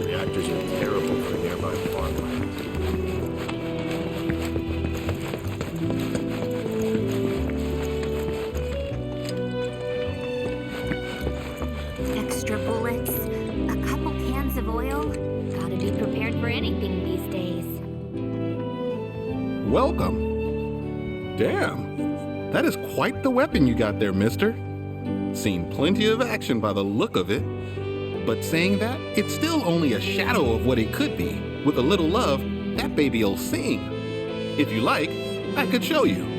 Reactors are terrible for nearby farmland. Extra bullets, a couple cans of oil. Gotta be prepared for anything these days. Welcome. Damn, that is quite the weapon you got there, mister. Seen plenty of action by the look of it. But saying that, it's still only a shadow of what it could be. With a little love, that baby'll sing. If you like, I could show you.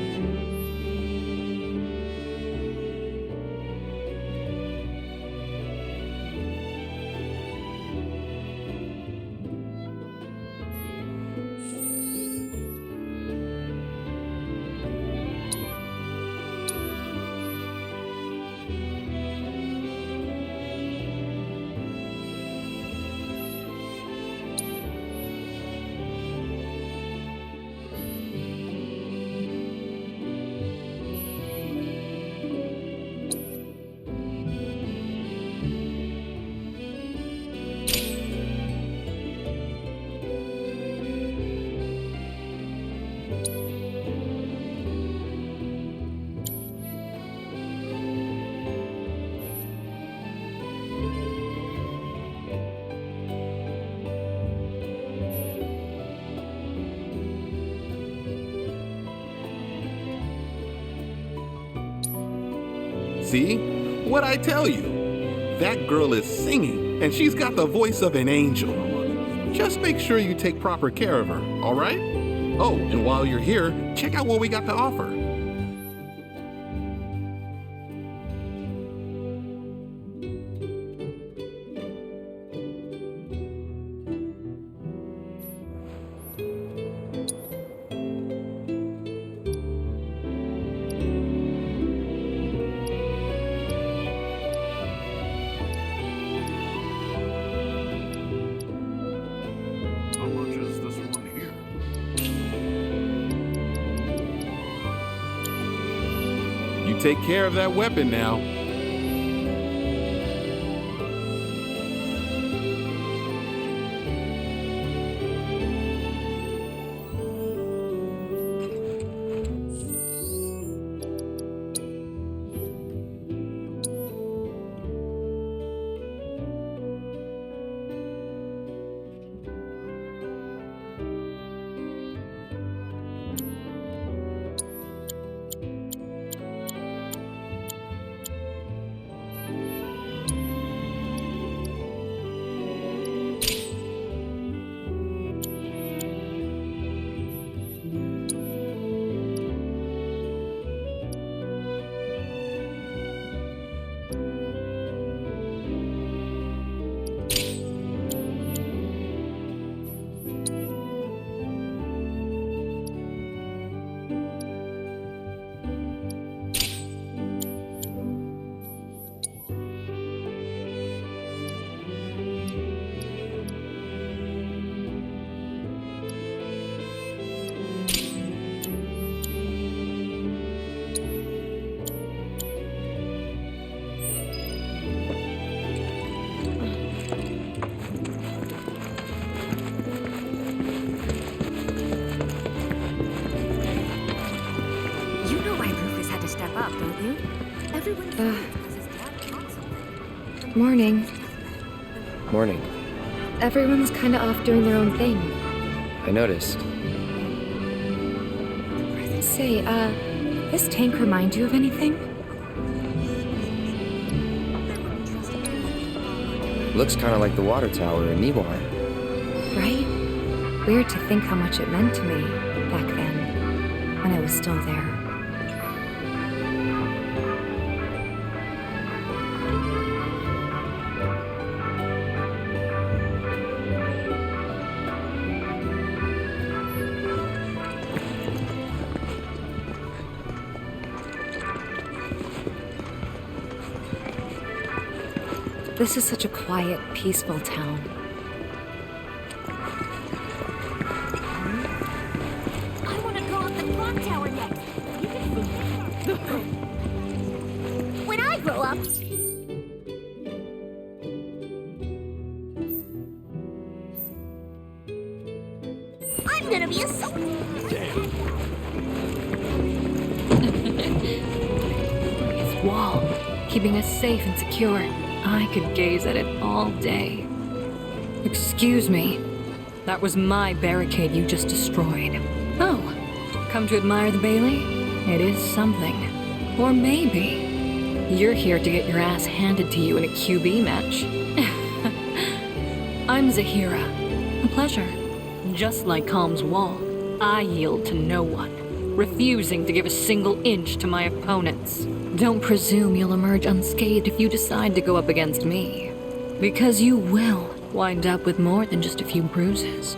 See? What'd I tell you? That girl is singing, and she's got the voice of an angel. Just make sure you take proper care of her, all right? Oh, and while you're here, check out what we got to offer. You take care of that weapon now. Morning. Morning. Everyone's kinda off doing their own thing. I noticed. Say, this tank remind you of anything? Looks kinda like the water tower in Niwar. Right? Weird to think how much it meant to me back then. when I was still there. This is such a quiet, peaceful town. I want to go up the clock tower next. You can see it. When I grow up. I'm gonna be a soldier. Its wall, keeping us safe and secure. I could gaze at it all day. Excuse me. That was my barricade you just destroyed. Oh, come to admire the Bailey? It is something. Or maybe you're here to get your ass handed to you in a QB match. I'm Zahira. A pleasure. Just like Calm's wall, I yield to no one, refusing to give a single inch to my opponents. Don't presume you'll emerge unscathed if you decide to go up against me, because you will wind up with more than just a few bruises.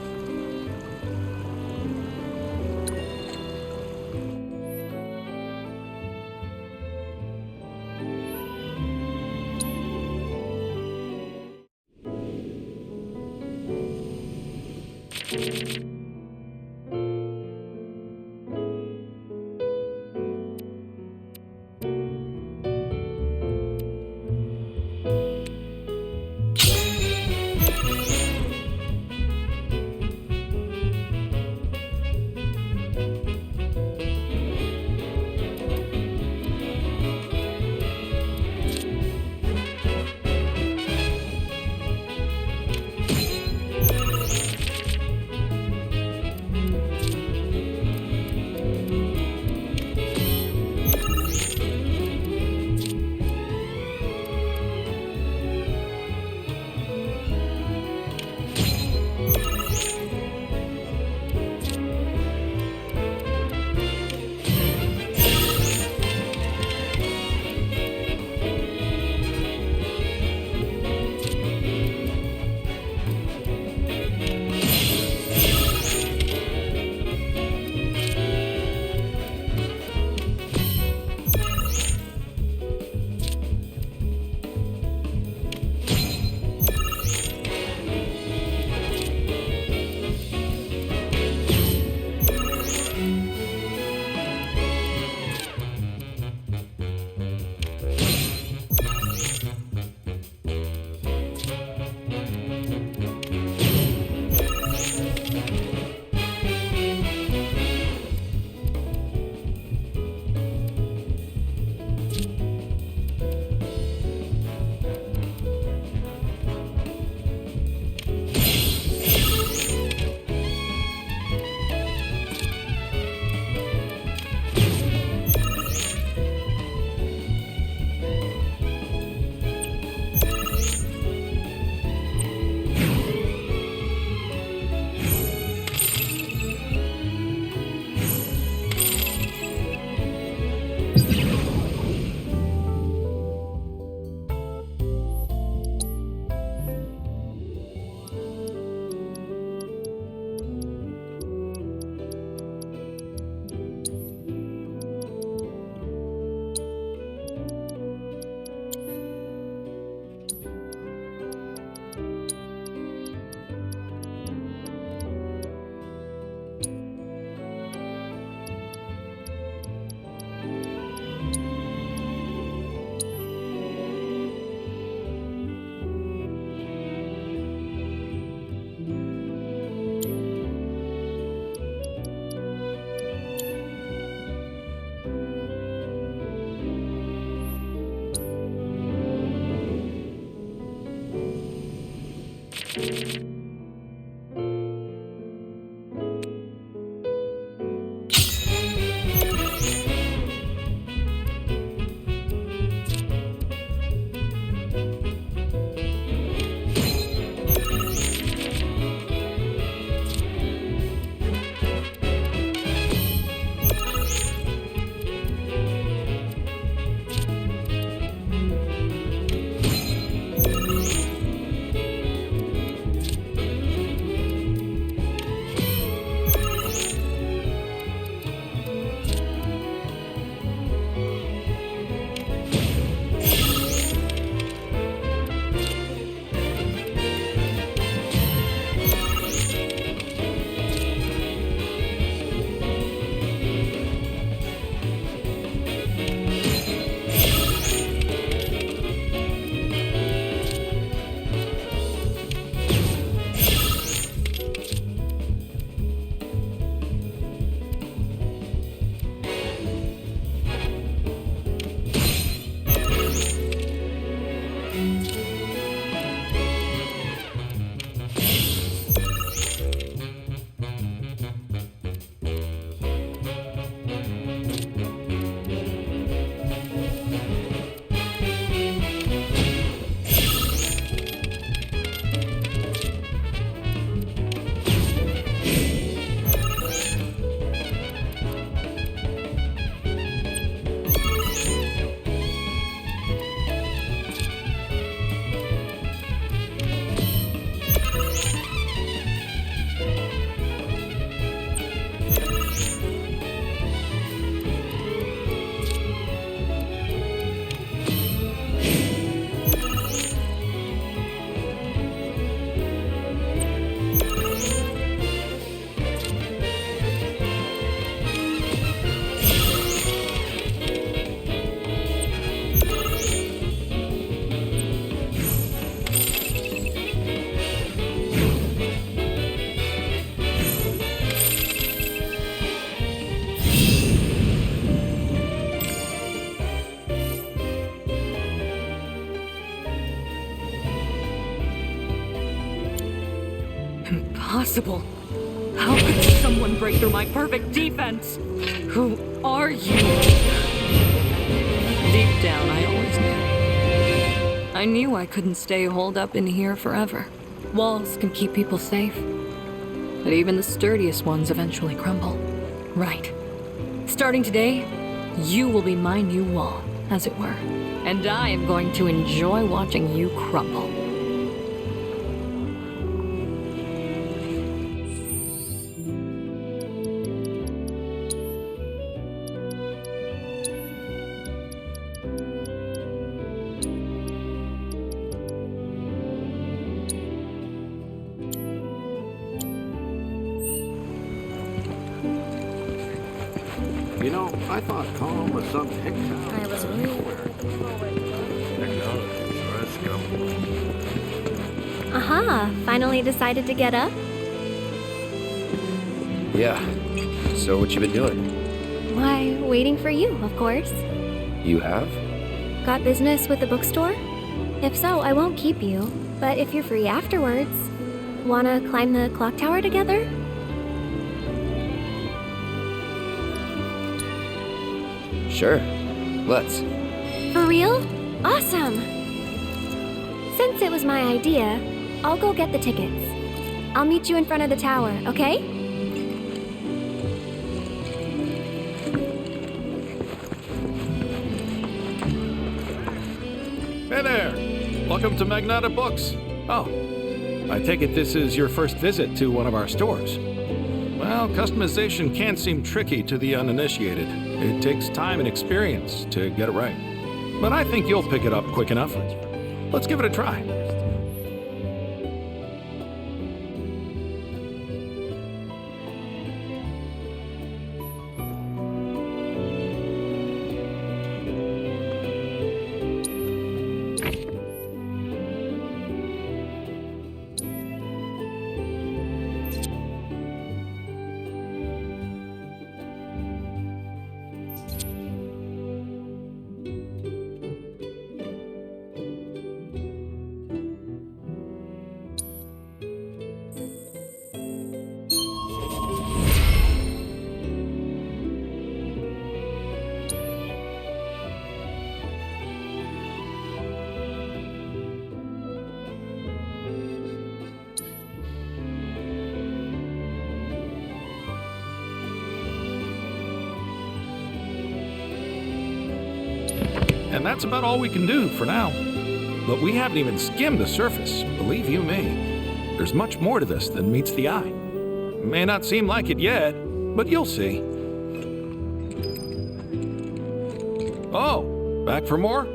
Impossible. How could someone break through my perfect defense? Who are you? Deep down, I always knew. I knew I couldn't stay holed up in here forever. Walls can keep people safe, but even the sturdiest ones eventually crumble. Right. Starting today, you will be my new wall, as it were. And I am going to enjoy watching you crumble. You know, I thought Calm was some hick town. I was really... Technology sure is scum. Aha, finally decided to get up? Yeah. So what you been doing? Why, waiting for you, of course. You have? Got business with the bookstore? If so, I won't keep you. But if you're free afterwards, wanna climb the clock tower together? Sure. Let's. For real? Awesome! Since it was my idea, I'll go get the tickets. I'll meet you in front of the tower, okay? Hey there! Welcome to Magnata Books. Oh, I take it this is your first visit to one of our stores. Well, customization can seem tricky to the uninitiated. It takes time and experience to get it right. But I think you'll pick it up quick enough. Let's give it a try. And that's about all we can do for now. But we haven't even skimmed the surface, believe you me. There's much more to this than meets the eye. May not seem like it yet, but you'll see. Oh, back for more?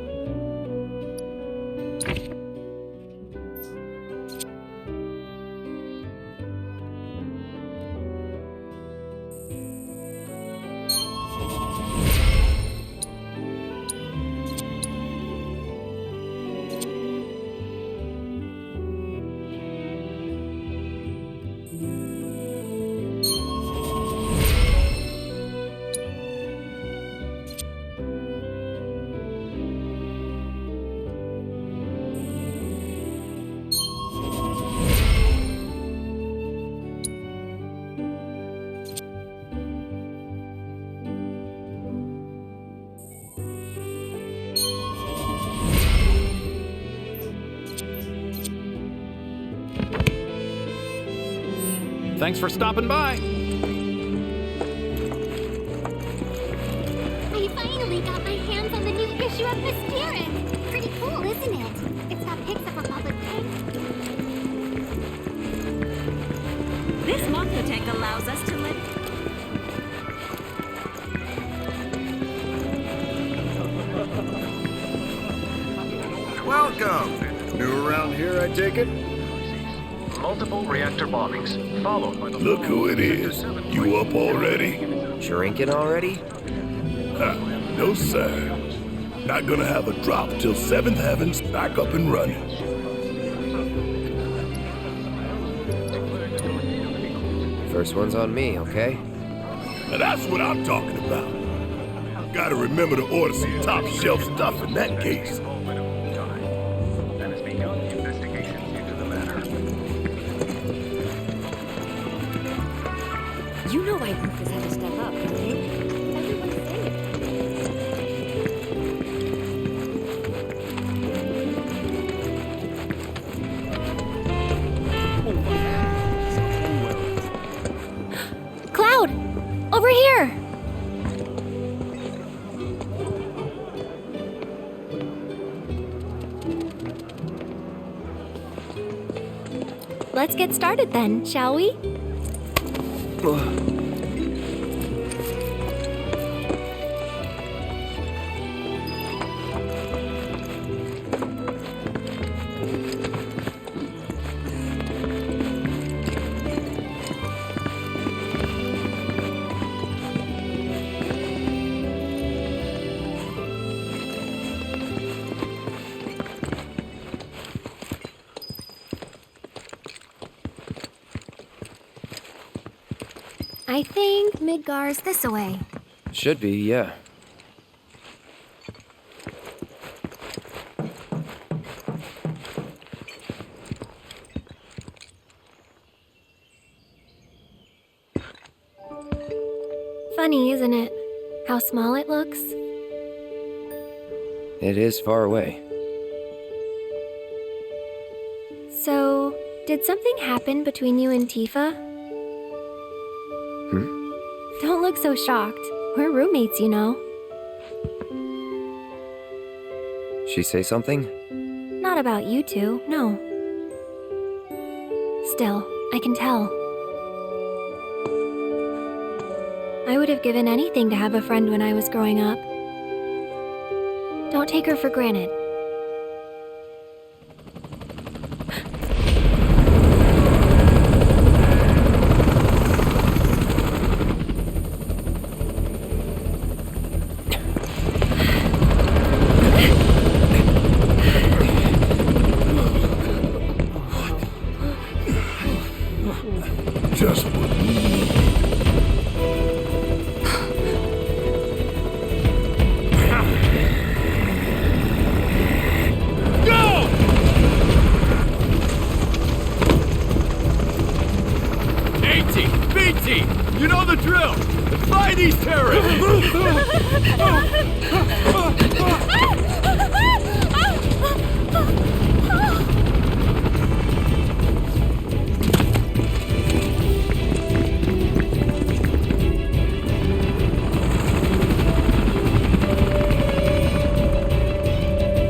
Thanks for stopping by. I finally got my hands on the new issue of the Spirit! Pretty cool, isn't it? It's got pics of Republic Tank. This Maka tank allows us to live. Welcome! New around here, I take it? Multiple reactor bombings, followed by the... Look who it is. You up already? Drinking already? No, sir. Not gonna have a drop till 7th Heaven's back up and running. First one's on me, okay? Now that's what I'm talking about. Gotta remember to order some top shelf stuff in that case. And has begun investigations into the matter. Let's get started then, shall we? I think Midgar's this away. Should be, yeah. Funny, isn't it? How small it looks. It is far away. So, did something happen between you and Tifa? Don't look so shocked. We're roommates, you know. She say something? Not about you two, no. Still, I can tell. I would have given anything to have a friend when I was growing up. Don't take her for granted. Just what we need. Go! AT, BT, you know the drill. Defy these terrorists.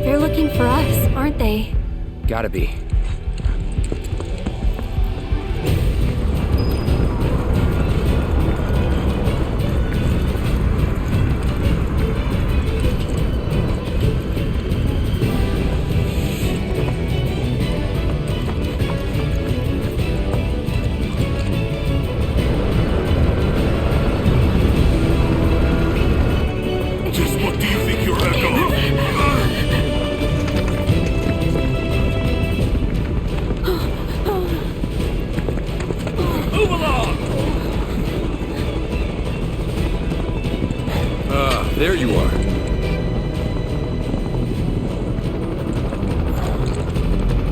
They're looking for us, aren't they? Gotta be. Just what do you think you're echoing? Move along! There you are.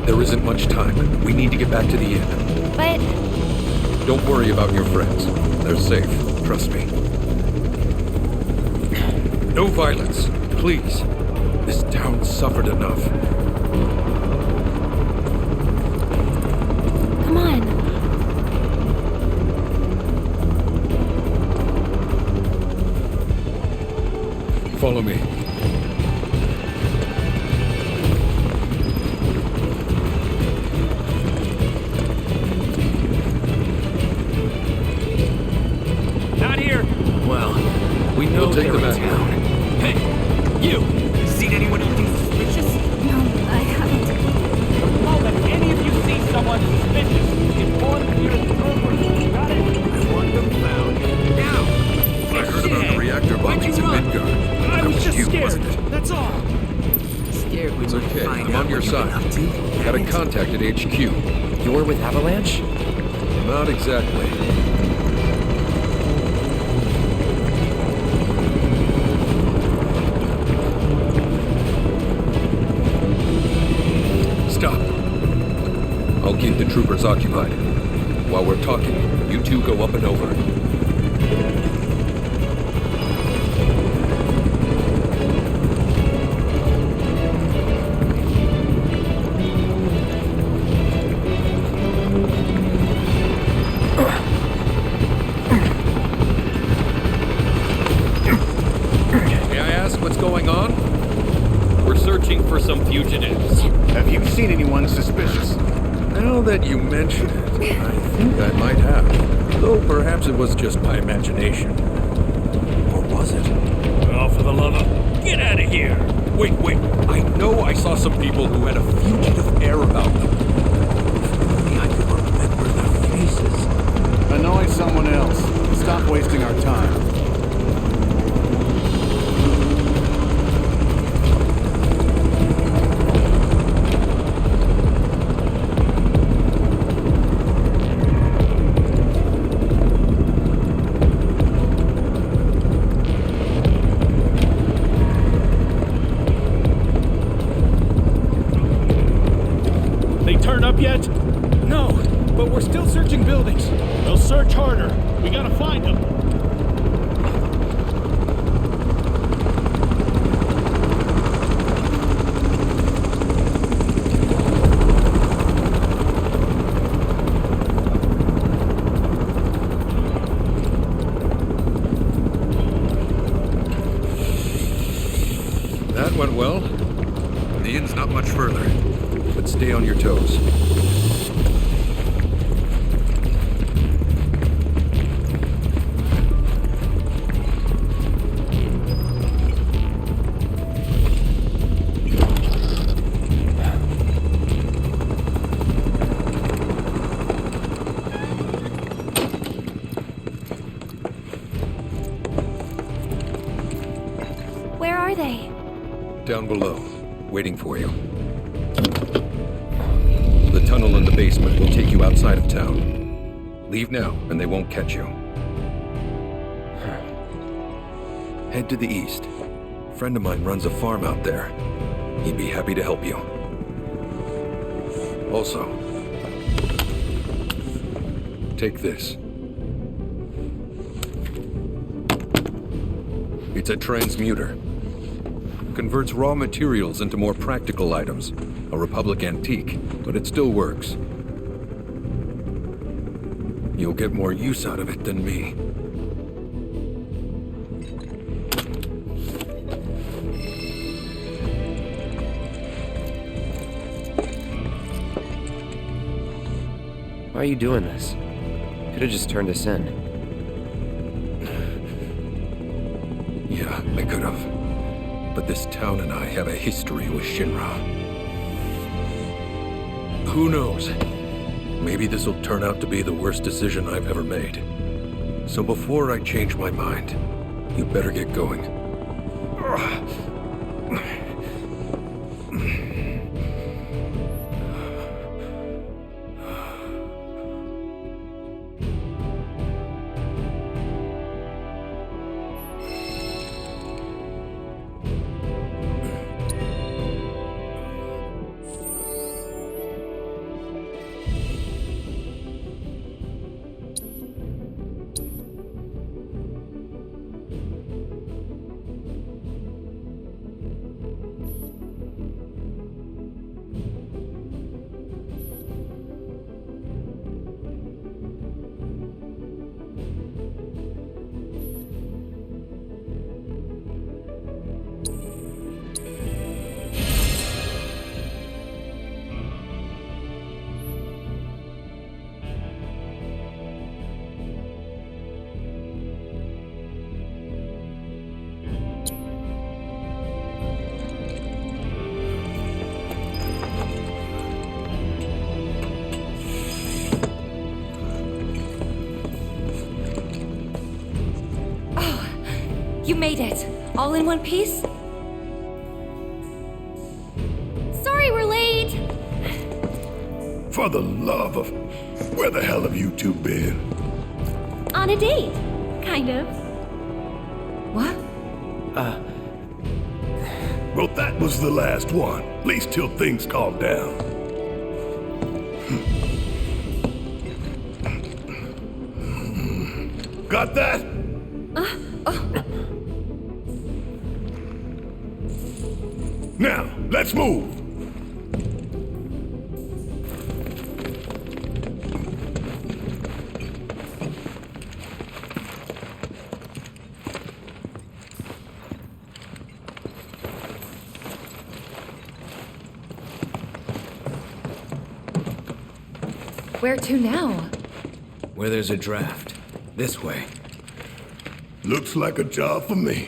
There isn't much time. We need to get back to the inn. But Don't worry about your friends. They're safe. Trust me. No violence, please. This town suffered enough. come on. Follow me. Not here. Well, we know We'll take they're them in out. town. Hey, you! Seen anyone acting suspicious? No, I haven't. The moment any of you see someone suspicious, inform the nearest broker. Got it? I want them found now! I heard about the reactor bombings in Midgard. I That was just you, scared. wasn't it? That's all. Scared we It's might okay. find I'm out on your what you've been side. up to. Got a Damn it. contact at HQ. You're with Avalanche? Not exactly. Stop. I'll keep the troopers occupied. While we're talking, you two go up and over. May I ask what's going on? We're searching for some fugitives. Have you seen anyone suspicious? Now that you mention it, I think I might have. Though perhaps it was just my imagination. Or was it? Oh, for the love of... Get out of here! Wait. I know I saw some people who had a fugitive air about them. If only I could remember their faces. Annoy someone else. Stop wasting our time. Turn up yet? No, but we're still searching buildings. They'll search harder. We gotta find them. That went well. The inn's not much further. But stay on your toes. Where are they? Down below, waiting for you. The tunnel in the basement will take you outside of town. Leave now, and they won't catch you. Head to the east. A friend of mine runs a farm out there. He'd be happy to help you. Also, take this. It's a transmuter. Converts raw materials into more practical items. A Republic antique, but it still works. You'll get more use out of it than me. Why are you doing this? Could have just turned us in. Yeah, I could have. But this town and I have a history with Shinra. Who knows? Maybe this'll turn out to be the worst decision I've ever made. So before I change my mind, you better get going. You made it! All in one piece? Sorry we're late! For the love of... Where the hell have you two been? On a date. Kind of. What? Well, that was the last one. At least till things calm down. Got that? Now, let's move. Where to now? Where there's a draft. This way. Looks like a job for me.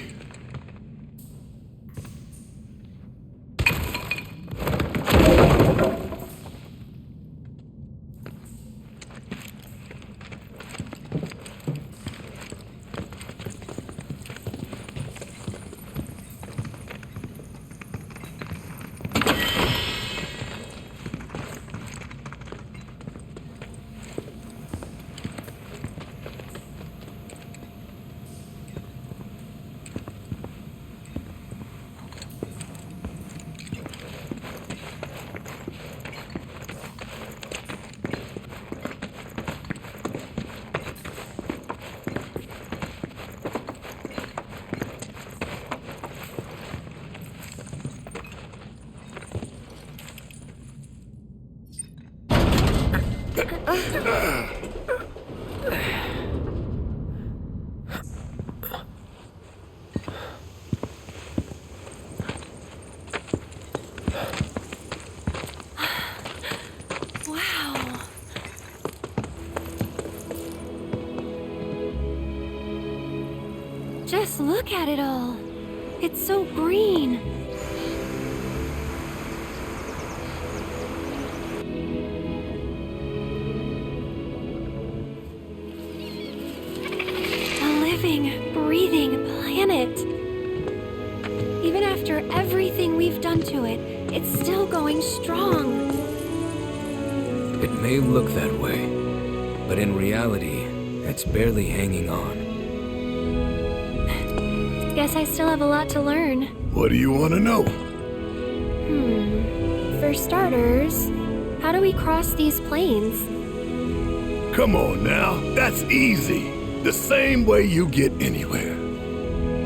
Wow. Just look at it all. It's so green. Breathing planet. Even after everything we've done to it, it's still going strong. It may look that way, but in reality, it's barely hanging on. Guess I still have a lot to learn. What do you want to know? For starters, how do we cross these plains? Come on now, that's easy. The same way you get anywhere.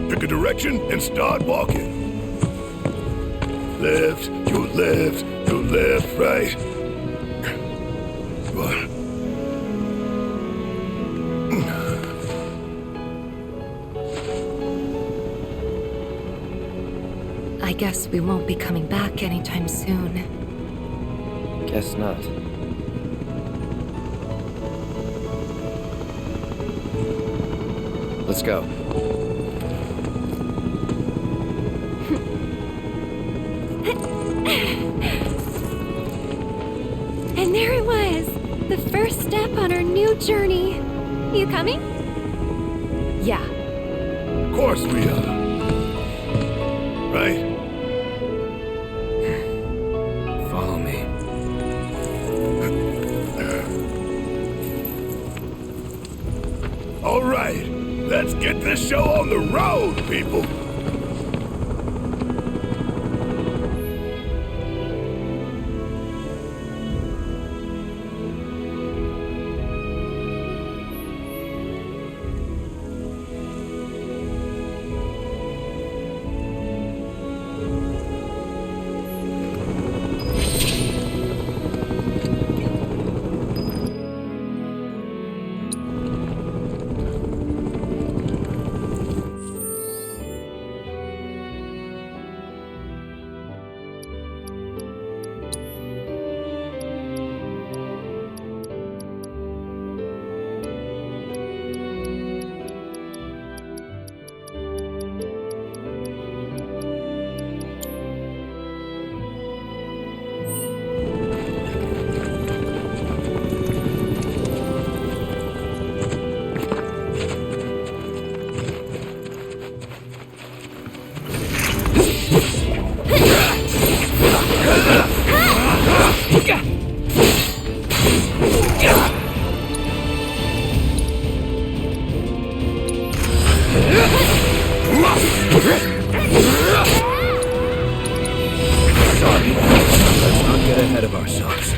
Pick a direction and start walking. Left, your left, your left, right. What? I guess we won't be coming back anytime soon. Guess not. Let's go. And there it was, the first step on our new journey. You coming? Yeah. Of course we are. Right? Follow me. All right, let's get this show on the road, people. Let's not get ahead of ourselves.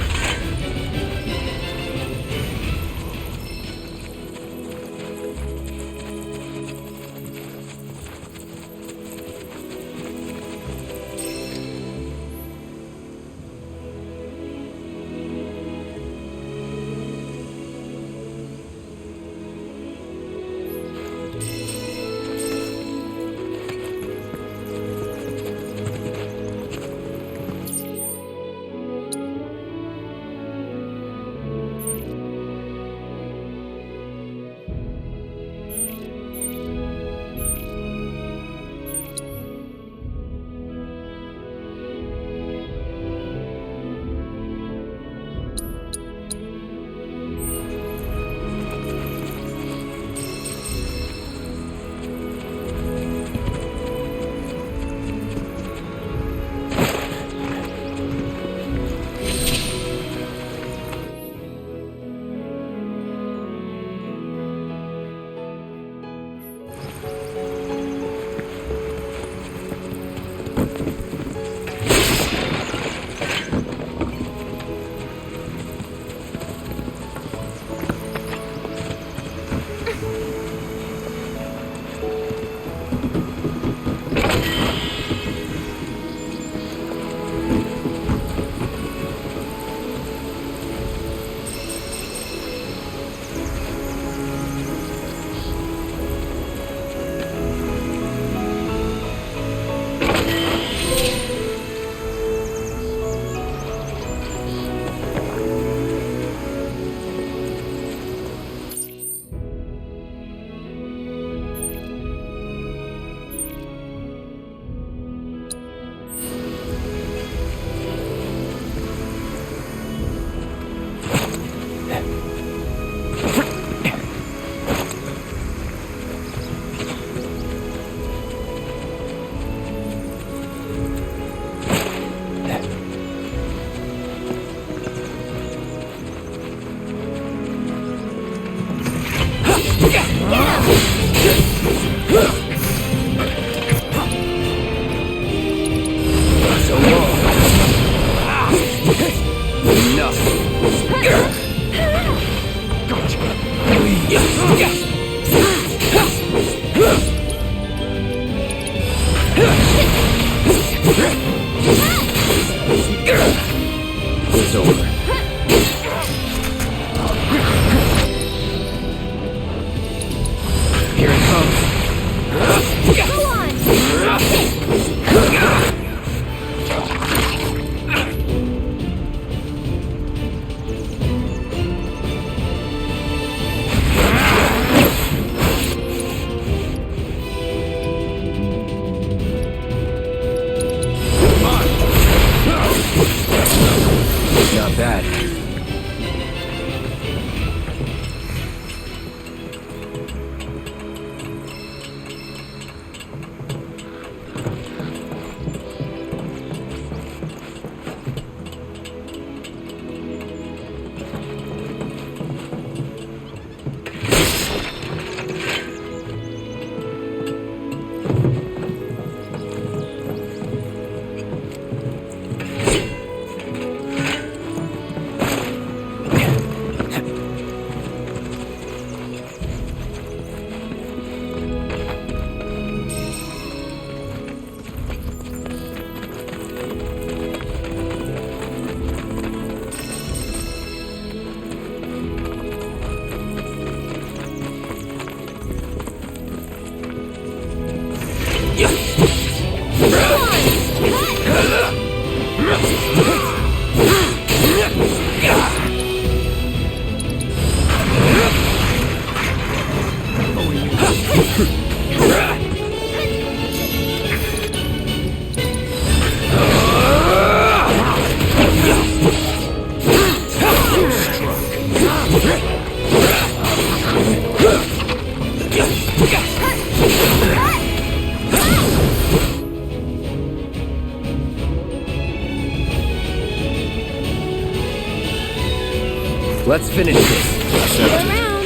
It's over. Here it comes. Go on! Not bad. Let's finish this. See you around.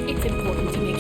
It's important to make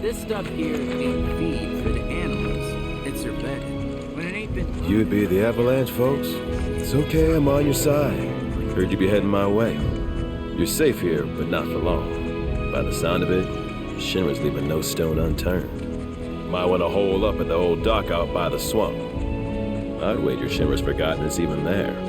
This stuff here ain't feed for the animals. It's their bedding. When it ain't been... You'd be the Avalanche, folks? It's okay, I'm on your side. Heard you be heading my way. You're safe here, but not for long. By the sound of it, Shinra's leaving no stone unturned. Might want to hole up at the old dock out by the swamp. I'd wager Shinra's forgotten it's even there.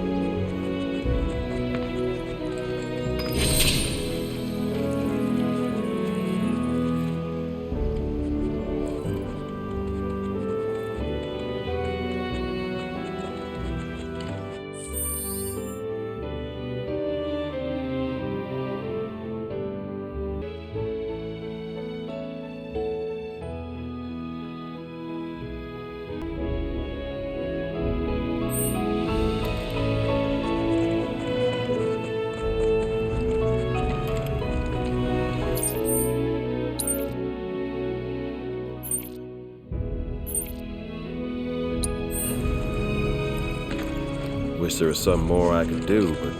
Wish there was something more I could do, but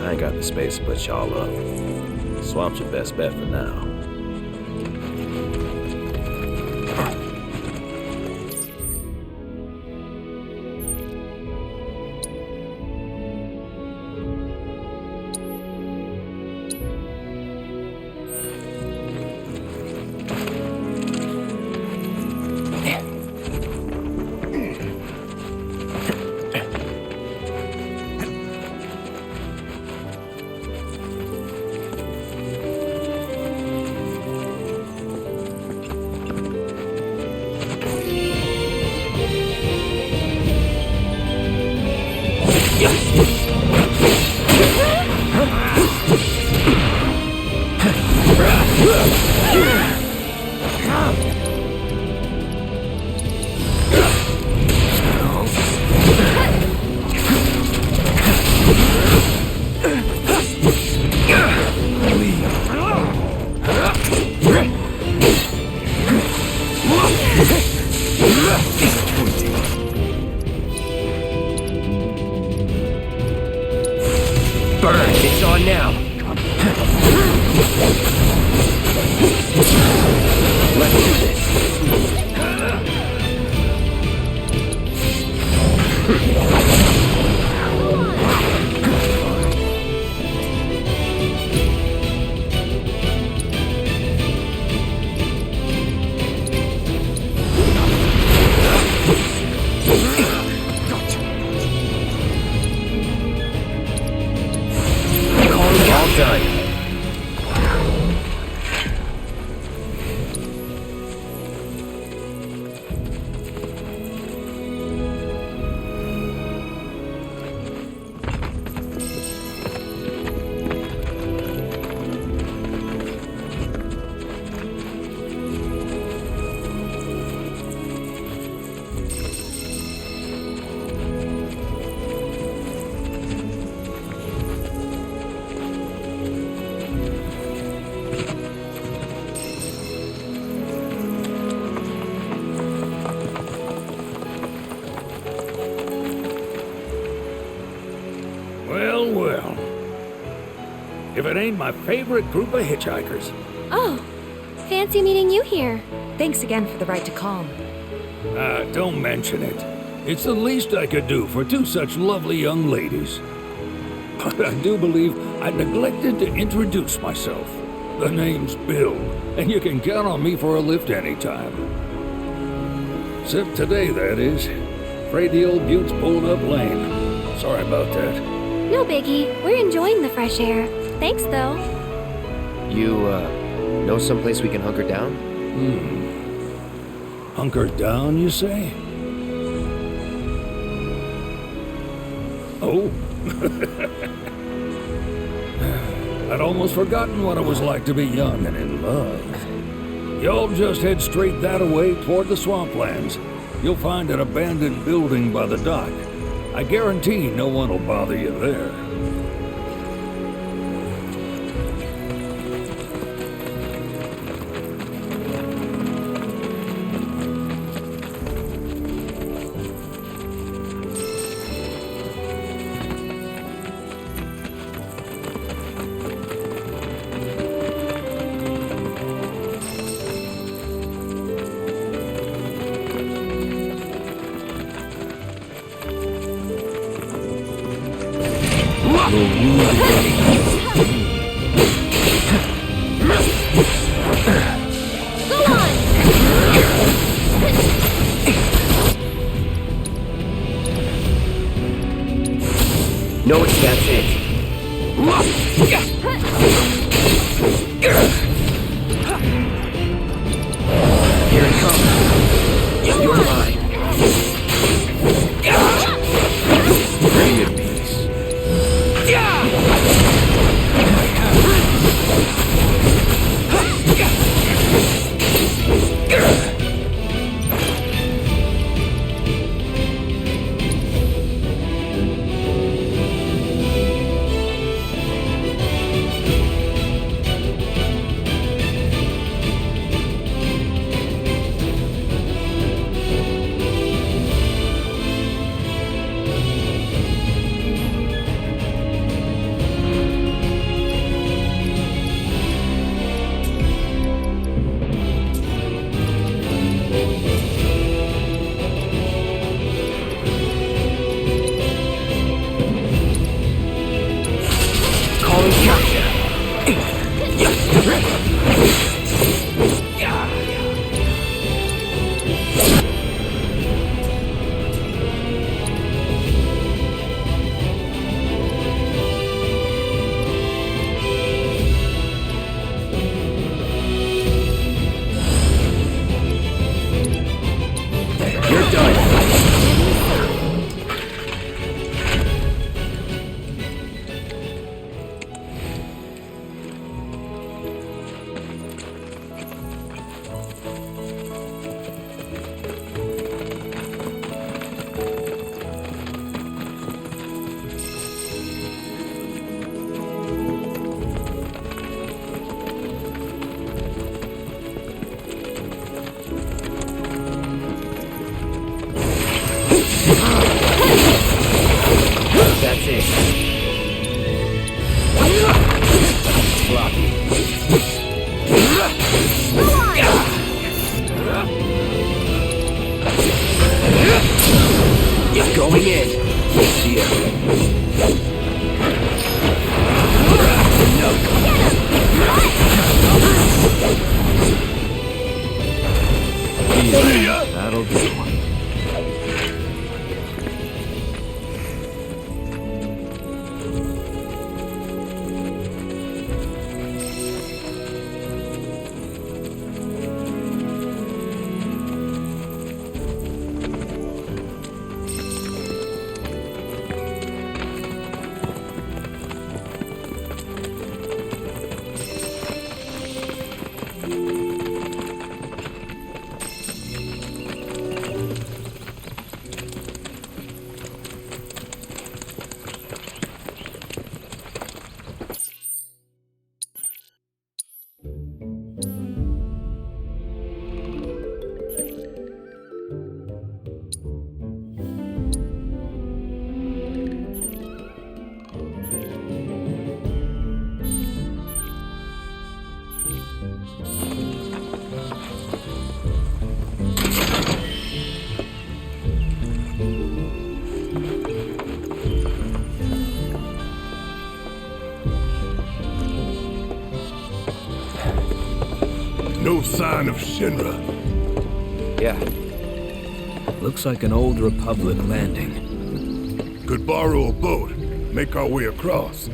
I ain't got the space to put y'all up. Swamp's your best bet for now. Burn! It's on now! Let's do this! Done. Well. If it ain't my favorite group of hitchhikers. Oh, fancy meeting you here. Thanks again for the ride to Calm. Don't mention it. It's the least I could do for two such lovely young ladies. But I do believe I neglected to introduce myself. The name's Bill, and you can count on me for a lift anytime. Except today, that is. Afraid the old bute's pulled up lame. Sorry about that. No biggie. We're enjoying the fresh air. Thanks, though. You, know someplace we can hunker down? Hunker down, you say? Oh. I'd almost forgotten what it was like to be young and in love. Y'all just head straight that-a-way toward the swamplands. You'll find an abandoned building by the dock. I guarantee no one will bother you there. will rule the day. Go on! No, that's it. Here it comes. You're mine. Bring your peace. That's it. Sloppy. Going in. See ya. No. That'll do. No sign of Shinra. Yeah. Looks like an old Republic landing. Could borrow a boat, make our way across.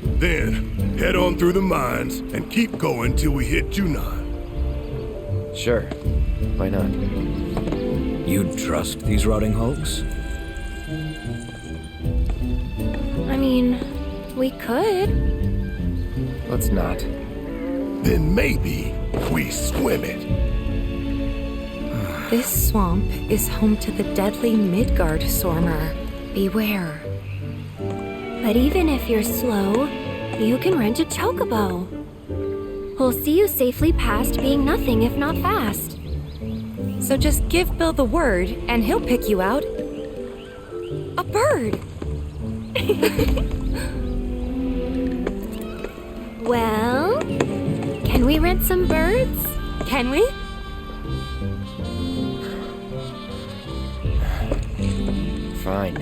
Then, head on through the mines and keep going till we hit Junon. Sure. Why not? You'd trust these rotting hulks? I mean, we could. Let's not. Then maybe we swim it. This swamp is home to the deadly Midgard Sormer. Beware. But even if you're slow, you can rent a chocobo. We'll see you safely past being nothing if not fast. So just give Bill the word, and he'll pick you out. A bird! Well, can we rent some birds? Can we? Fine.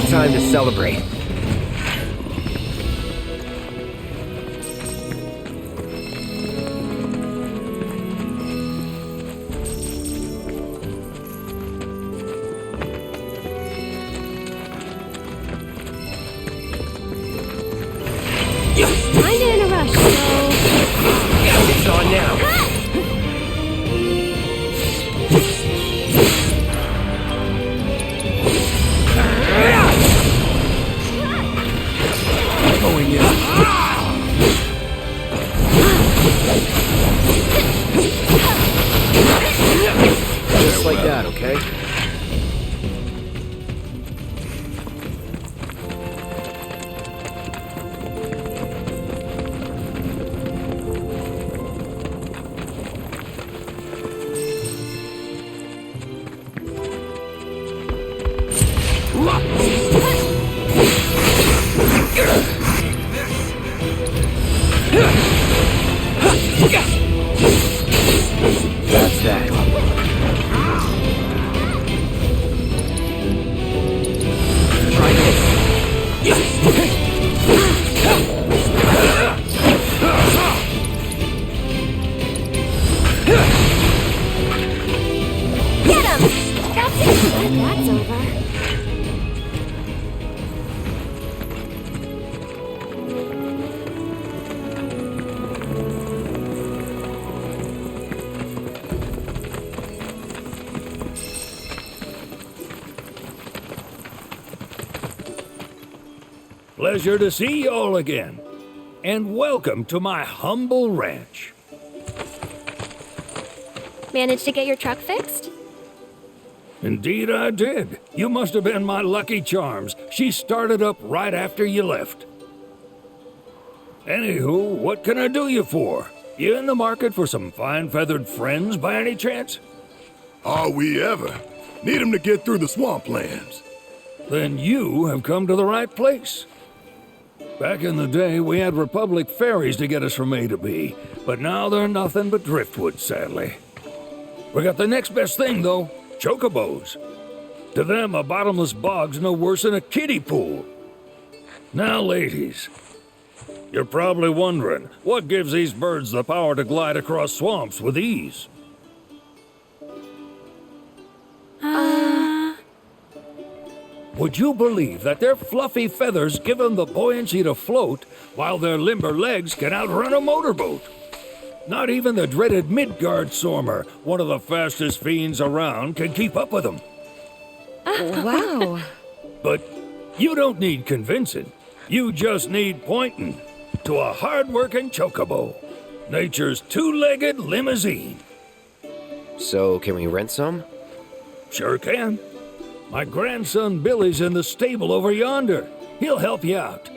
time to celebrate. Kinda in a rush, so... It's on now. Going in. Just like that, okay? That's that. Try Get him! That's it! That's over. Pleasure to see y'all again. And welcome to my humble ranch. Managed to get your truck fixed? Indeed I did. You must have been my lucky charms. She started up right after you left. Anywho, what can I do you for? You in the market for some fine feathered friends by any chance? Are we ever? Need 'em to get through the swamplands. Then you have come to the right place. Back in the day, we had Republic ferries to get us from A to B, but now they're nothing but driftwood, sadly. We got the next best thing, though, chocobos. To them, a bottomless bog's no worse than a kiddie pool. Now, ladies, you're probably wondering, what gives these birds the power to glide across swamps with ease? Would you believe that their fluffy feathers give them the buoyancy to float, while their limber legs can outrun a motorboat? Not even the dreaded Midgard Sormer, one of the fastest fiends around, can keep up with them. Wow. But you don't need convincing. You just need pointing to a hard-working chocobo. Nature's two-legged limousine. So, can we rent some? Sure can. My grandson Billy's in the stable over yonder. He'll help you out.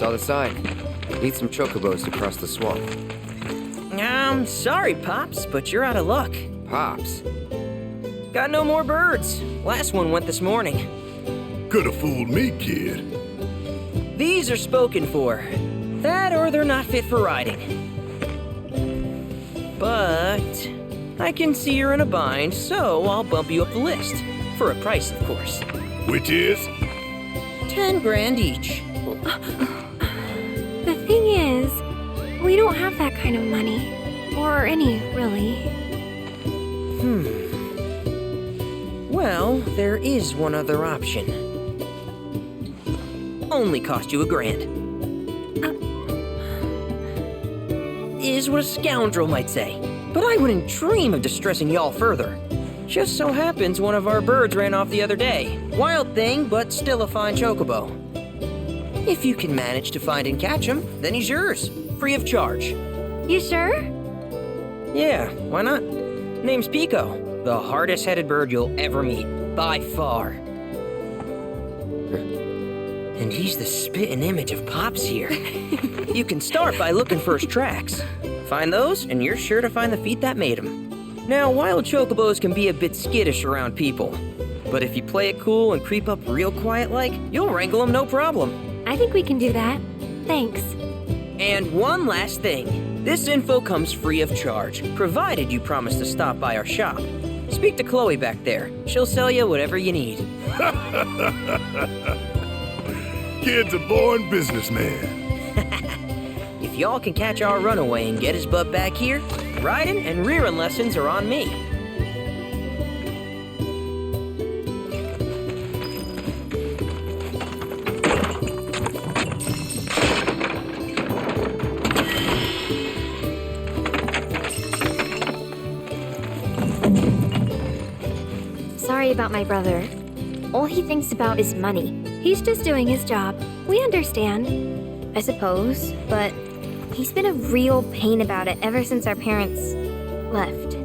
Saw the sign. Need some chocobos to cross the swamp. I'm sorry, Pops, but you're out of luck. Pops? Got no more birds. Last one went this morning. Could've fooled me, kid. These are spoken for. That or they're not fit for riding. But I can see you're in a bind, so I'll bump you up the list. For a price, of course. Which is? 10 grand each. The thing is, we don't have that kind of money. Or any, really. Well, there is one other option. Only cost you $1,000. Is what a scoundrel might say. But I wouldn't dream of distressing y'all further. Just so happens one of our birds ran off the other day. Wild thing, but still a fine chocobo. If you can manage to find and catch him, then he's yours. Free of charge. You sure? Yeah, why not? Name's Pico. The hardest-headed bird you'll ever meet. By far. And he's the spitting image of Pops here. You can start by looking for his tracks. Find those, and you're sure to find the feet that made him. Now, wild chocobos can be a bit skittish around people. But if you play it cool and creep up real quiet-like, you'll wrangle them no problem. I think we can do that. Thanks. And one last thing. This info comes free of charge, provided you promise to stop by our shop. Speak to Chloe back there. She'll sell you whatever you need. Kid's a born businessman. If y'all can catch our runaway and get his butt back here, riding and rearing lessons are on me. Sorry about my brother. All he thinks about is money. He's just doing his job. We understand, I suppose, but he's been a real pain about it ever since our parents left.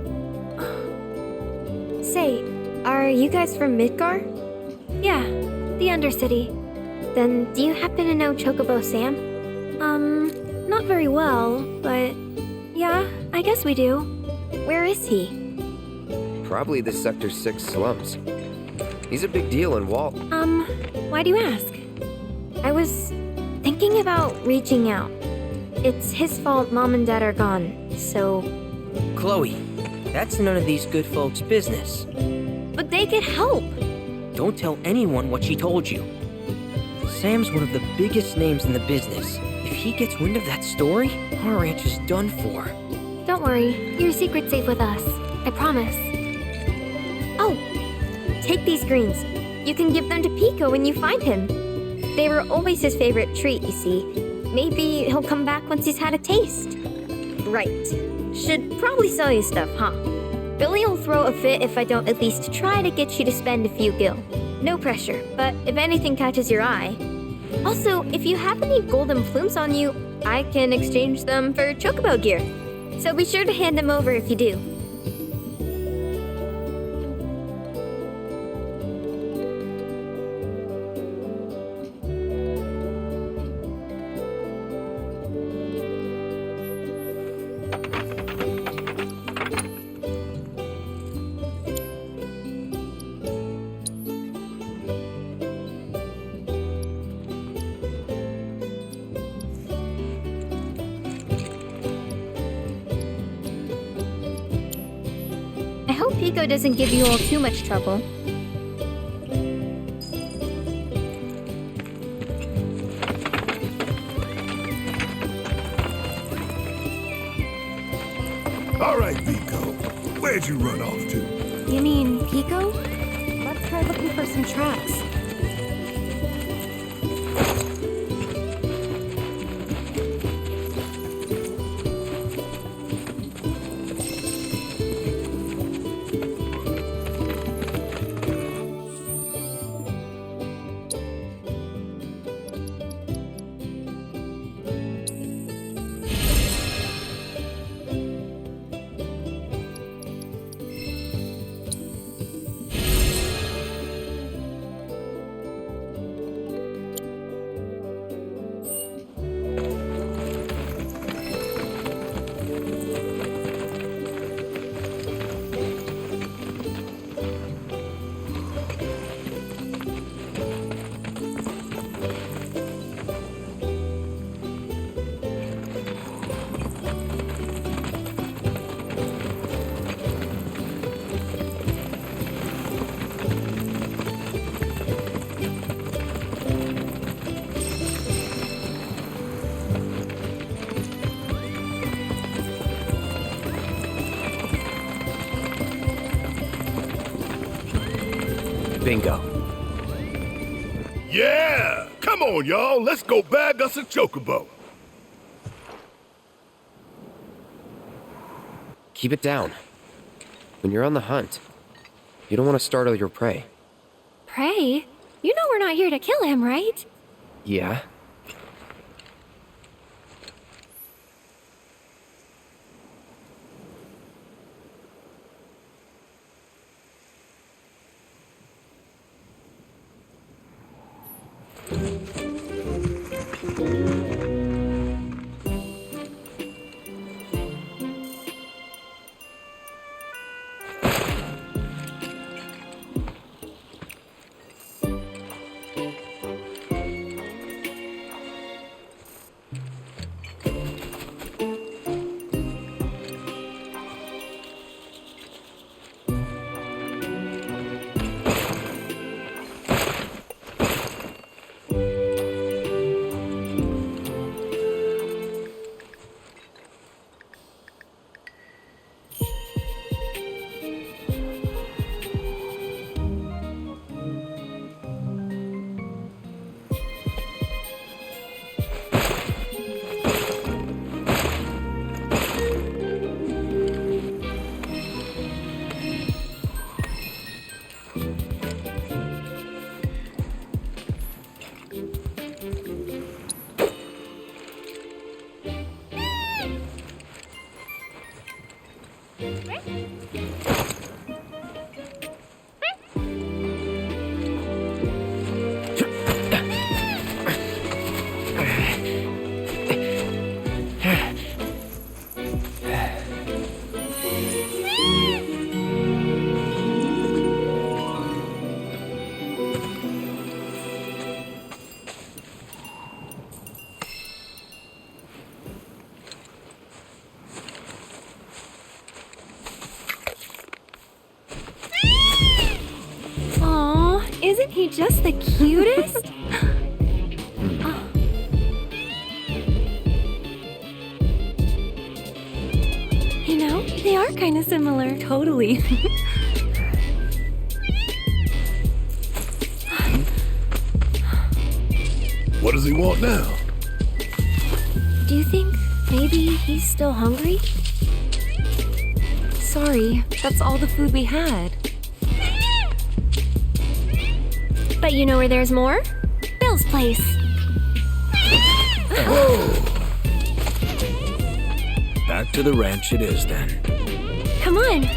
Say, are you guys from Midgar? Yeah, the Undercity. Then do you happen to know Chocobo Sam? Not very well, but yeah, I guess we do. Where is he? Probably the Sector 6 slums. He's a big deal in Walt. Why do you ask? I was thinking about reaching out. It's his fault Mom and Dad are gone, so... Chloe, that's none of these good folks' business. But they could help. Don't tell anyone what she told you. Sam's one of the biggest names in the business. If he gets wind of that story, our ranch is done for. Don't worry, your secret's safe with us. I promise. Oh, take these greens. You can give them to Pico when you find him. They were always his favorite treat, you see. Maybe he'll come back once he's had a taste. Right. Should probably sell you stuff, huh? Billy will throw a fit if I don't at least try to get you to spend a few gil. No pressure, but if anything catches your eye. Also, if you have any golden plumes on you, I can exchange them for chocobo gear. So be sure to hand them over if you do. I hope Pico doesn't give you all too much trouble. All right, Pico. Where'd you run off to? You mean Pico? Let's try looking for some tracks. Bingo. Yeah! Come on, y'all. Let's go bag us a chocobo. Keep it down. When you're on the hunt, you don't want to startle your prey. Pray? You know we're not here to kill him, right? Yeah? Isn't he just the cutest? Oh. You know, they are kind of similar. Totally. What does he want now? Do you think maybe he's still hungry? Sorry, that's all the food we had. But you know where there's more? Bill's place. Whoa! Back to the ranch it is then. Come on.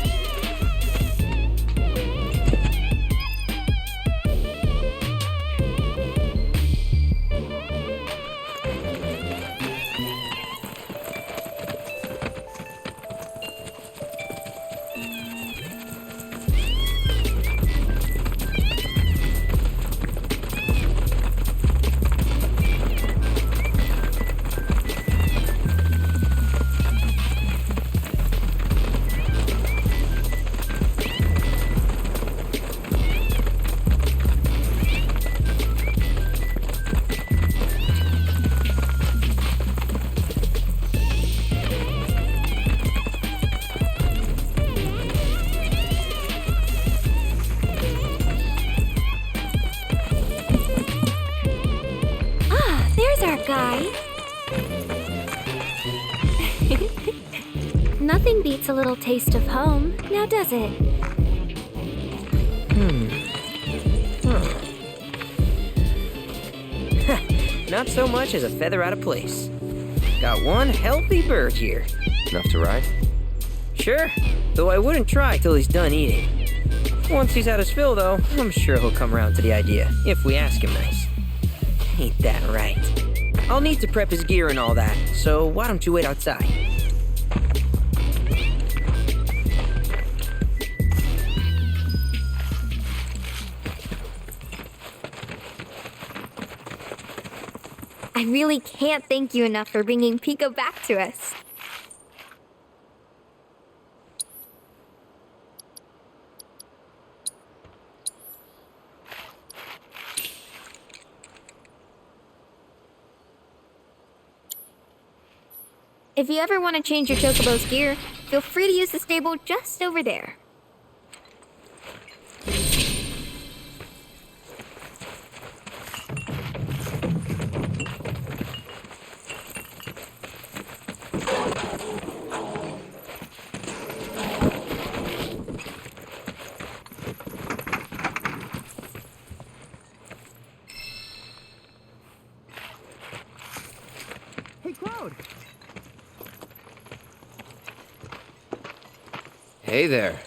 Guy. Nothing beats a little taste of home, now does it? Not so much as a feather out of place. Got one healthy bird here. Enough to ride? Sure, though I wouldn't try till he's done eating. Once he's had his fill, though, I'm sure he'll come around to the idea, if we ask him nice. Ain't that right? I'll need to prep his gear and all that, so why don't you wait outside? I really can't thank you enough for bringing Pico back to us. If you ever want to change your Chocobo's gear, feel free to use the stable just over there. Hey there.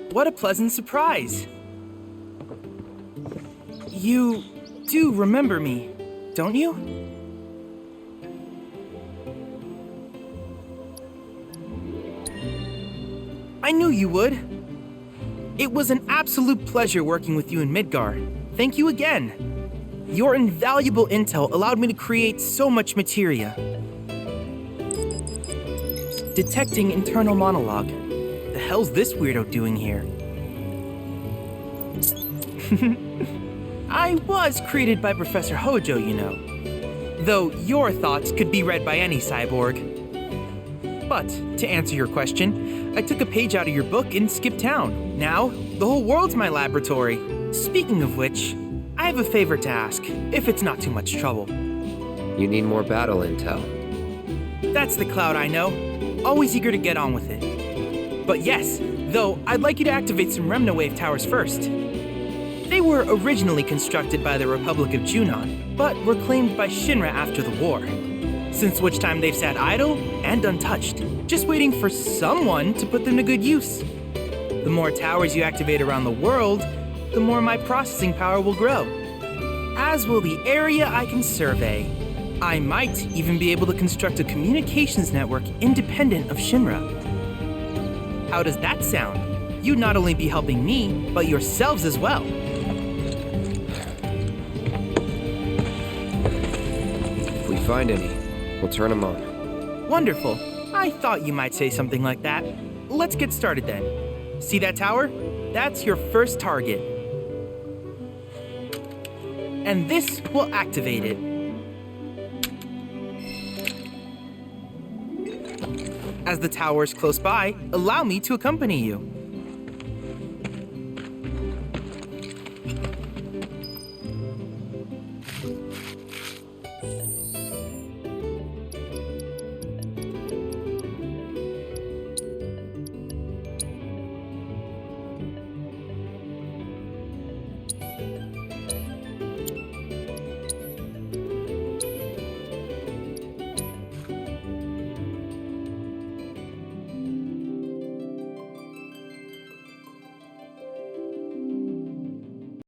What a pleasant surprise. You do remember me, don't you? I knew you would. It was an absolute pleasure working with you in Midgar. Thank you again. Your invaluable intel allowed me to create so much materia. Detecting internal monologue. The hell's this weirdo doing here? I was created by Professor Hojo, you know. Though your thoughts could be read by any cyborg. But, to answer your question, I took a page out of your book and skipped town. Now, the whole world's my laboratory. Speaking of which, I have a favor to ask, if it's not too much trouble. You need more battle intel. That's the Cloud I know. Always eager to get on with it. But yes, though, I'd like you to activate some Remnawave towers first. They were originally constructed by the Republic of Junon, but were claimed by Shinra after the war. Since which time they've sat idle and untouched, just waiting for someone to put them to good use. The more towers you activate around the world, the more my processing power will grow. As will the area I can survey. I might even be able to construct a communications network independent of Shinra. How does that sound? You'd not only be helping me, but yourselves as well. If we find any, we'll turn them on. Wonderful. I thought you might say something like that. Let's get started then. See that tower? That's your first target. And this will activate it. As the tower is close by, allow me to accompany you.